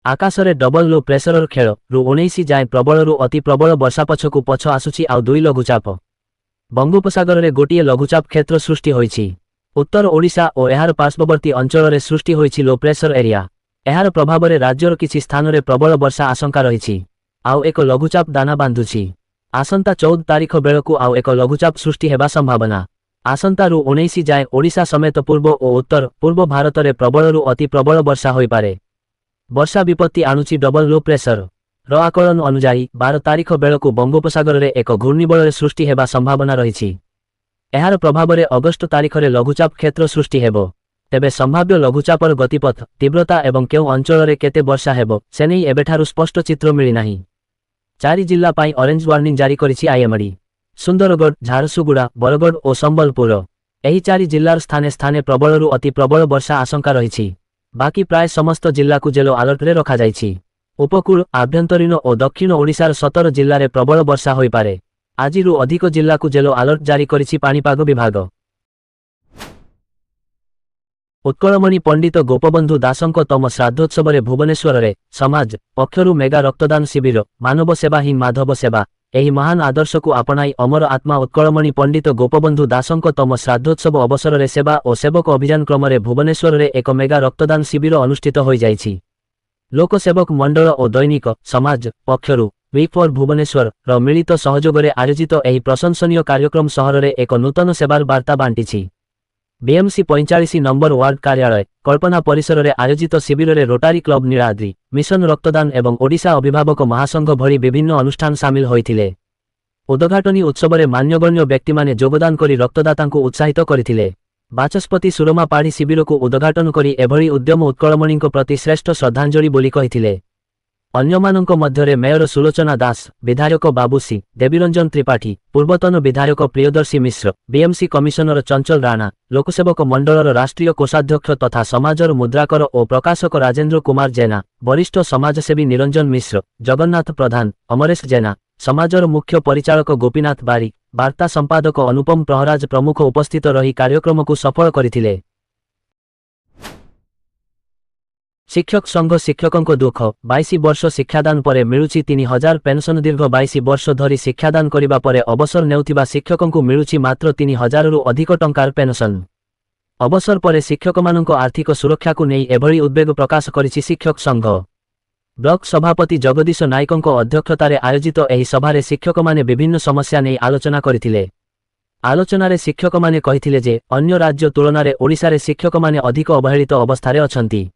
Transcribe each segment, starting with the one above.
आकाशरे double लो प्रेसरर खेल रु 19 जाए प्रबलरू अति प्रबल वर्षा पछकु पछ आसुछि आउ 2 लघुचाप बंगोपसागर में गोटे लघुचाप क्षेत्र सृष्टि होइछि। उत्तर ओडिशा और एहार पार्श्ववर्ती अंचल में सृष्टि होइछि लो प्रेसर एरिया। एहार प्रभाव में राज्यर किछि स्थान में प्रबल वर्षा आशंका रहिछि आउ एक लघुचाप दाना बांधुछि। आसंता 14 तारिख बेलकु आउ एक लघुचाप सृष्टि हेबा संभावना। आसंता रु 19 जाए ओडिशा समेत पूर्व और उत्तर पूर्व भारत में प्रबलरू अति प्रबल वर्षा होई पारे। वर्षा विपत्ति आणुछि डबल लो प्रेसर र आकलन अनुसार 12 तारिख बेलकु बंगोपसागर में एक घूर्णिबल सृष्टि हेबा संभावना रहिछि। एहार प्रभाव में अगस्ट तारिख में लघुचाप क्षेत्र सृष्टि हेबो। तेबे संभाव्य लघुचापर गतिपथ तीव्रता एवं केउ अंचल में केते वर्षा हेबो से नहीं एबेठारु स्पष्ट चित्र मिली नाही। 4 जिल्ला पाई ऑरेंज वार्निंग जारी करिछि आईएमडी। सुंदरगढ़, झारसुगुड़ा, बरगढ़ और संबलपुर एही 4 जिल्लार स्थाने स्थाने प्रबलरू अति प्रबल वर्षा आशंका रहिछि। बाकी प्राय समस्त जिल्ला को येलो अलर्ट रे रखा जाइछि। उपकूल, आभ्यंतरीण और दक्षिण ओडिशार 17 जिल्ला रे प्रबल वर्षा होई पारे। आजिरु अधिक जिल्ला को येलो अलर्ट जारी करिछि पाणीपाग विभाग। उत्कलमणि पंडित गोपबंधु दासंक तम श्राद्धोत्सव में भुवनेश्वर रे समाज पक्षरु मेगा रक्तदान शिविर मानव सेवा ही माधव सेवा एही महान आदर्श को आपणाई अमर आत्मा उत्कलमणि पंडित गोपबंधु दासंक तम श्राद्धोत्सव अवसर में सेवा और सेवक अभियान क्रम में भुवनेश्वर रे एक मेगा रक्तदान शिविर अनुष्ठित हो जाइछि। लोकसेवक मंडल और दैनिक समाज पक्षरु वी फॉर भुवनेश्वर र मिलित सहयोग में आयोजित एही प्रशंसनीय कार्यक्रम सहर में एक नूतन सेवार वार्ता बांटिछि। बीएमसी 45 नंबर वार्ड कार्यालय कल्पना परिसर में आयोजित शिविर में रोटारी क्लब नीलाद्री मिशन रक्तदान एवं ओडिशा अभिभावक महासंघ भली विभिन्न अनुष्ठान सामिल होइथिले। उद्घाटनी उत्सव में मान्यगण्य व्यक्ति माने योगदान करी रक्तदाता को उत्साहित करथिले। बाचस्पति सुरमा पाढ़ी शिविर को उद्घाटन करी एभली उद्यम उत्कलमणि प्रति श्रेष्ठ श्रद्धांजलि बोली कहिथिले। अन्यमानंक मध्यरे मेयर सुलोचना दास, विधायक बाबूसी देवीरंजन त्रिपाठी, पूर्वतन विधायक प्रियदर्शी मिश्र, बीएमसी कमिशनर चंचल राणा, लोकसेवक मंडलर राष्ट्रीय कोषाध्यक्ष तथा समाजर मुद्राकर और प्रकाशक राजेंद्र कुमार जेना, वरिष्ठ समाजसेवी निरंजन मिश्र, जगन्नाथ प्रधान, अमरेश जेना, समाजर मुख्य परिचालक गोपीनाथ बारी, वार्ता संपादक अनुपम प्रहराज प्रमुख उपस्थित रही कार्यक्रम को सफल करथिले। शिक्षक संघ शिक्षकों दुख 22 वर्ष शिक्षादान पर मिलुछि 3000 पेंशन। दीर्घ 22 वर्ष धरी शिक्षादान करिबा परे अवसर नेउथिबा शिक्षकों मिलुछि मात्र 3000 रु अधिक टंकार पेंशन। अवसर पर शिक्षक मानक आर्थिक सुरक्षा को नहीं एभली उद्वेग प्रकाश करिछि शिक्षक संघ। ब्लॉक सभापति जगदीश नायकों अध्यक्षतार आयोजित एही सभारे शिक्षक माने विभिन्न समस्या नहीं आलोचना करथिले। आलोचनारे शिक्षक माने कहिथिले जे अन्य राज्य तुलनारे ओडिशारे शिक्षक माने अधिक अवहेलित अवस्थारे अछंती।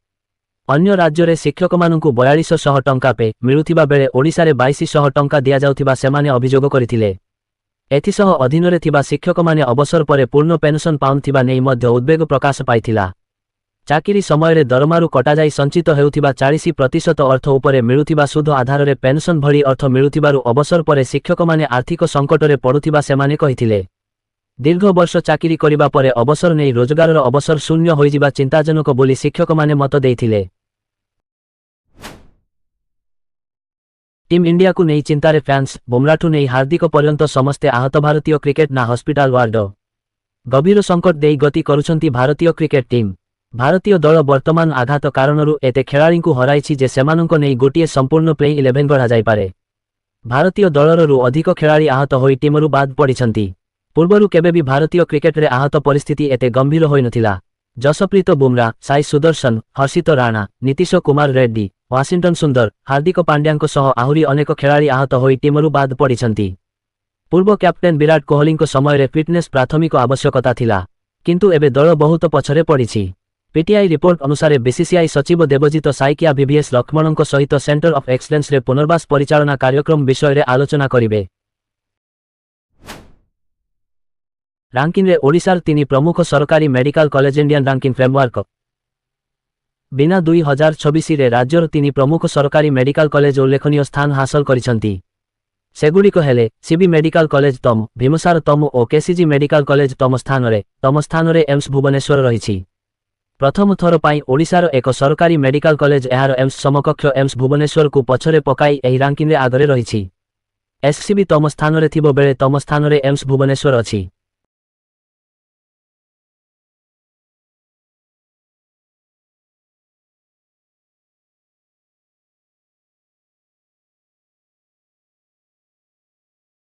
अन्य राज्य रे शिक्षक मानकु 4200 टंका पे मिलुथिबा बेले ओडिशारे 2200 टंका दिया जाउथिबा सेमाने अभियोग करथिले। एथिसह अधीन रे थिबा शिक्षक माने अवसर परे पूर्ण पेंशन पाउथिबा नै मध्य उद्वेग प्रकाश पाइथिला। चाकिरी समय रे दरमारु कटा जाई संचित हेउथिबा 40% अर्थ उपरे मिलुथिबा सुध आधार रे पेंशन भली अर्थ मिलुथिबारु अवसर परे शिक्षक माने आर्थिक संकट रे पडुथिबा सेमाने कहिथिले। दीर्घ वर्ष चाकिरी करिबा परे अवसर नै रोजगारर अवसर शून्य होइजिबा चिंताजनक बोली शिक्षक माने मत देइथिले। टीम इंडिया को नहीं चिंतारे फैंस, बुमराठू नहीं हार्दिक पर्यंत समस्ते आहत। भारतीय क्रिकेट ना हॉस्पिटल वार्ड गभीर संकट देई गति करुछंती भारतीय क्रिकेट टीम। भारतीय दल वर्तमान आघात कारणरू एते खेलाड़ी को हराइछि जे सेमानंक नहीं गोटिए संपूर्ण प्लेइंग 11 गढ़ा जाई पारे। भारतीय दलरू अधिक खेलाड़ी आहत होई टीमरू बाद पड़िछंती। पूर्वरू केबे भी भारतीय क्रिकेट रे आहत परिस्थिति एते गंभीर होई नथिला। जसप्रीत बुमरा, साई सुदर्शन, हर्षित राणा, नीतीश कुमार रेड्डी, वाशिंगटन सुंदर, हार्दिक पांड्यांक सह आहुरी अनेक खेलाड़ी आहत होई टीमरू बाद पड़िछंती। पूर्व कैप्टेन विराट कोहली समय रे फिटनेस प्राथमिक आवश्यकता थिला, किंतु एबे दल बहुत पछरे पड़िछि। पीटीआई रिपोर्ट अनुसार बीसीसीआई सचिव देवजीत साइकिया वीवीएस लक्ष्मणक सहित सेंटर ऑफ एक्सलेंस रे पुनर्वास परिचालना कार्यक्रम विषय रे आलोचना करिवे। रैंकिंग रे ओडिशार 3 प्रमुख सरकारी medical college Indian ranking framework बिना 2026 रे राज्यर 3 प्रमुख सरकारी मेडिकल कॉलेज उल्लेखनीय स्थान हासिल करिसंती। सेगुड़िक हेले सीबी मेडिकल कॉलेज तम, भीमसार तम और केसीजी मेडिकल कॉलेज तम स्थान रे एम्स भुवनेश्वर रहिछि। प्रथम थर पाई ओडिशार एक सरकारी मेडिकल कॉलेज एहार एम्स समकक्ष एम्स भुवनेश्वर को पछरे पकाई एही रैंकिंग रे आगरे रहिछि। एससीबी तम स्थान रे थिबो बेले तम स्थान रे एम्स भुवनेश्वर अछि।